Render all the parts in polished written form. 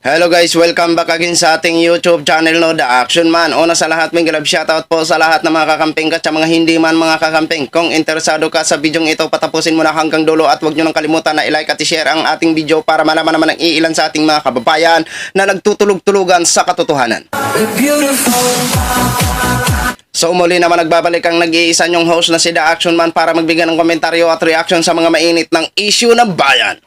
Hello guys, welcome back again sa ating YouTube channel no, The Action Man. Una sa lahat, may grab shoutout po sa lahat ng mga kakamping at sa mga hindi man mga kakamping. Kung interesado ka sa video ito, patapusin mo na hanggang dulo at huwag nyo nang kalimutan na i-like at i-share ang ating video para malaman naman ng iilan sa ating mga kababayan na nagtutulog-tulugan sa katotohanan. So muli naman nagbabalik ang nag-iisa nyong host na si The Action Man para magbigay ng komentaryo at reaction sa mga mainit ng issue ng bayan.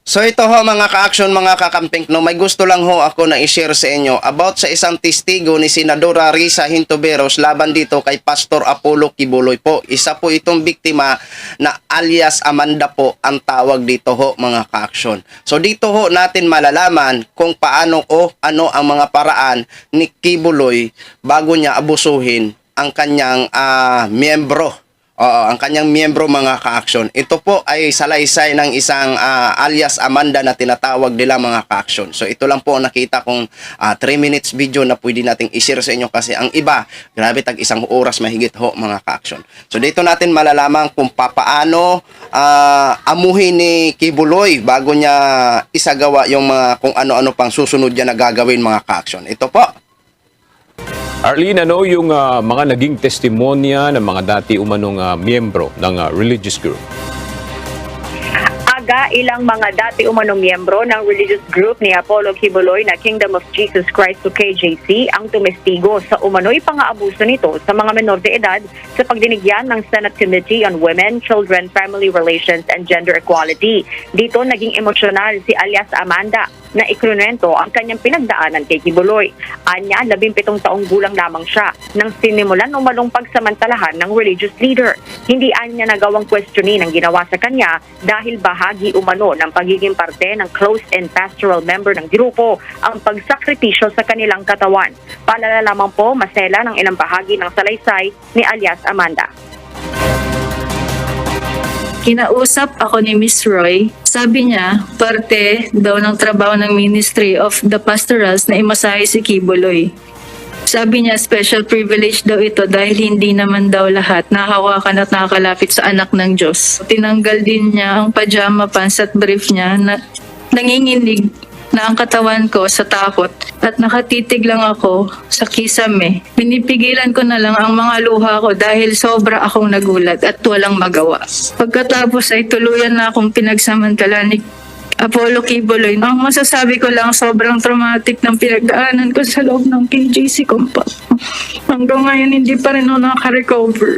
So ito ho mga ka-action, mga kakamping, no, may gusto lang ho ako na i-share sa inyo about sa isang testigo ni Senadora Risa Hintuberos laban dito kay Pastor Apollo Kibuloy po. Isa po itong biktima na alias Amanda po ang tawag dito ho mga ka-action. So dito ho natin malalaman kung paano o ano ang mga paraan ni Kibuloy bago niya abusuhin ang kanyang miyembro. Ang kanyang miyembro mga ka-action. Ito po ay salaysay ng isang alias Amanda na tinatawag nila mga ka-action. So ito lang po nakita kong 3 minutes video na pwede nating i-share sa inyo kasi ang iba, grabe tag isang oras mahigit ho mga ka-action. So dito natin malalaman kung papaano amuhin ni Kibuloy bago niya isagawa yung mga kung ano-ano pang susunod niya na gagawin mga ka-action. Ito po. Arlene, ano yung mga naging testimonya ng mga dati umanong miyembro ng religious group? Ilang mga dati umanong miyembro ng religious group ni Apollo Kibuloy na Kingdom of Jesus Christ o KJC ang tumestigo sa umano'y pang-aabuso nito sa mga menor de edad sa pagdinigyan ng Senate Committee on Women, Children, Family Relations and Gender Equality. Dito naging emosyonal si alias Amanda na ikrunento ang kanyang pinagdaanan kay Kibuloy. Anya, 17 taong gulang lamang siya nang sinimulan umanong pagsamantalahan ng religious leader. Hindi anya nagawang questionin ang ginawa sa kanya dahil bahagi umano ng pagiging parte ng close and pastoral member ng grupo ang pagsakripisyo sa kanilang katawan. Paalala lamang po, masela ng ilang bahagi ng salaysay ni alias Amanda. Kinausap ako ni Miss Roy. Sabi niya, parte daw ng trabaho ng Ministry of the Pastorals na imasahe si Kibuloy. Sabi niya, special privilege daw ito dahil hindi naman daw lahat nahawakan at nakakalapit sa anak ng Diyos. Tinanggal din niya ang pajama pants at brief niya na nanginginig na ang katawan ko sa takot at nakatitig lang ako sa kisame. Pinipigilan ko na lang ang mga luha ko dahil sobra akong nagulat at walang magawa. Pagkatapos ay tuluyan na akong pinagsamantala ni Apollo Kibuloy. Ang masasabi ko lang, sobrang traumatic ng pinagdaanan ko sa loob ng KJC compound. Hanggang ngayon hindi pa rin ako nakaka-recover.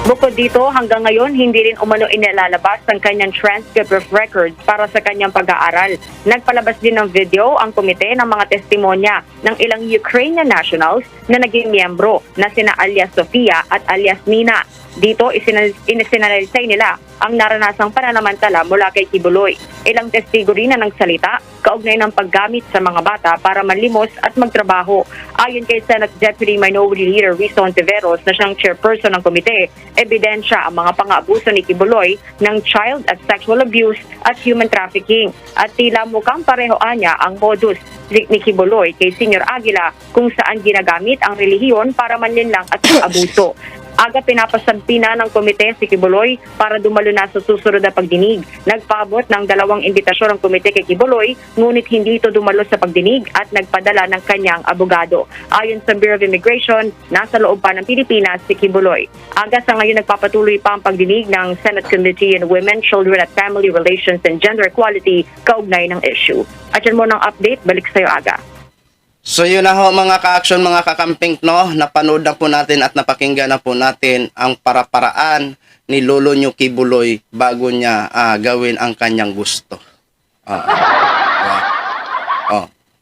Bukod dito, hanggang ngayon, hindi rin umano inilalabas ang kanyang transcript of records para sa kanyang pag-aaral. Nagpalabas din ng video ang komite ng mga testimonya ng ilang Ukrainian nationals na naging miyembro na sina alias Sofia at alias Nina. Dito, isinanalisay nila ang naranasang pananamantala mula kay Kibuloy. Ilang testigo rin na nagsalita kaugnay ng paggamit sa mga bata para manlimos at magtrabaho. Ayon kay Senate Deputy Minority Leader Risa Hontiveros na siyang chairperson ng komite, ebidensya ang mga pang-aabuso ni Kibuloy ng child at sexual abuse at human trafficking. At tila mukhang pareho anya ang modus ni Kibuloy kay Senior Aguila kung saan ginagamit ang relihiyon para manlinlang at abuso. Aga pinapasampi na ng komite si Kibuloy para dumalo na sa susunod na pagdinig. Nagpaabot ng 2 imbitasyon ang komite kay Kibuloy, ngunit hindi ito dumalo sa pagdinig at nagpadala ng kanyang abogado. Ayon sa Bureau of Immigration, nasa loob pa ng Pilipinas si Kibuloy. Aga sa ngayon nagpapatuloy pa ang pagdinig ng Senate Committee on Women, Children at Family Relations and Gender Equality kaugnay ng issue. At yan mo ng update, balik sa'yo Aga. So yun na ho mga ka-action, mga kakamping, no? Napanood na po natin at napakinggan na po natin ang para-paraan ni Lolo nyo Kibuloy bago niya gawin ang kanyang gusto.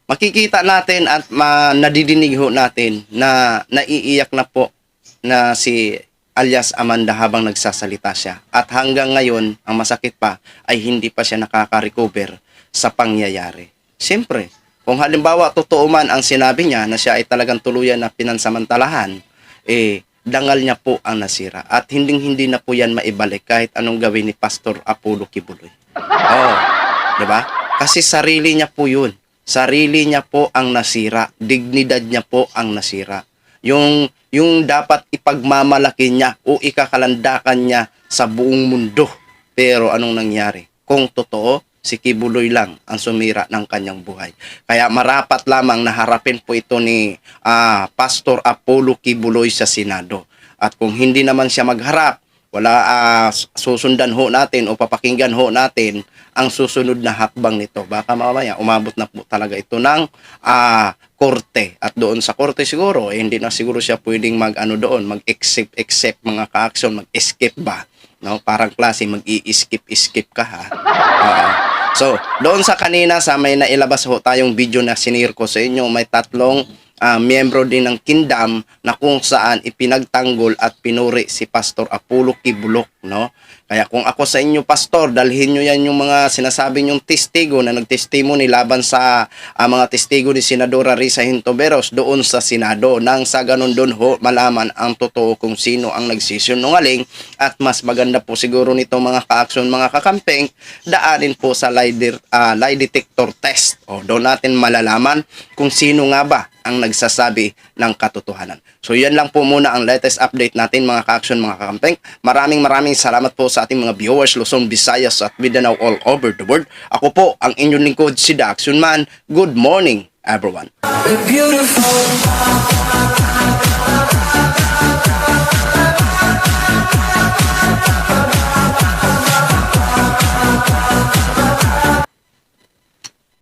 Makikita natin at nadidinig ho natin na naiiyak na po na si alias Amanda habang nagsasalita siya. At hanggang ngayon, ang masakit pa ay hindi pa siya nakaka-recover sa pangyayari. Siyempre, kung halimbawa totoo man ang sinabi niya na siya ay talagang tuluyan na pinansamantalahan, dangal niya po ang nasira. At hindi na po yan maibalik kahit anong gawin ni Pastor Apollo Kibuloy. Diba? Kasi sarili niya po yun. Sarili niya po ang nasira. Dignidad niya po ang nasira. Yung dapat ipagmamalaki niya o ikakalandakan niya sa buong mundo. Pero anong nangyari? kung totoo si Kibuloy lang ang sumira ng kanyang buhay. Kaya marapat lamang na harapin po ito ni Pastor Apollo Kibuloy sa Senado. At kung hindi naman siya magharap, susundan ho natin o papakinggan ho natin ang susunod na hakbang nito. Baka mamaya umabot na po talaga ito ng korte. At doon sa korte siguro, hindi na siguro siya pwedeng mag-accept mga ka-action, mag-escape ba? No? Parang klase, mag-i-skip ka ha. So, doon sa kanina sa may nailabas ho tayong video na sinir ko sa inyo, may tatlong miyembro din ng Kingdom na kung saan ipinagtanggol at pinuri si Pastor Apollo Kibuloy, no? Kaya kung ako sa inyo, Pastor, dalhin nyo yan yung mga sinasabi nyong testigo na nagtestimony laban sa mga testigo ni Senadora Risa Hintoberos doon sa Senado. Nang sa ganun doon ho, malaman ang totoo kung sino ang nagsisinungaling at mas maganda po siguro nito mga ka-action, mga kakampeng, daanin po sa lie detector test. O, doon natin malalaman kung sino nga ba ang nagsasabi ng katotohanan. So yan lang po muna ang latest update natin mga ka-action, mga kakampeng. Maraming salamat po sa ating mga viewers Luzon, Visayas at Mindanao all over the world. Ako po ang inyong lingkod si The Action Man. Good morning everyone. Beautiful.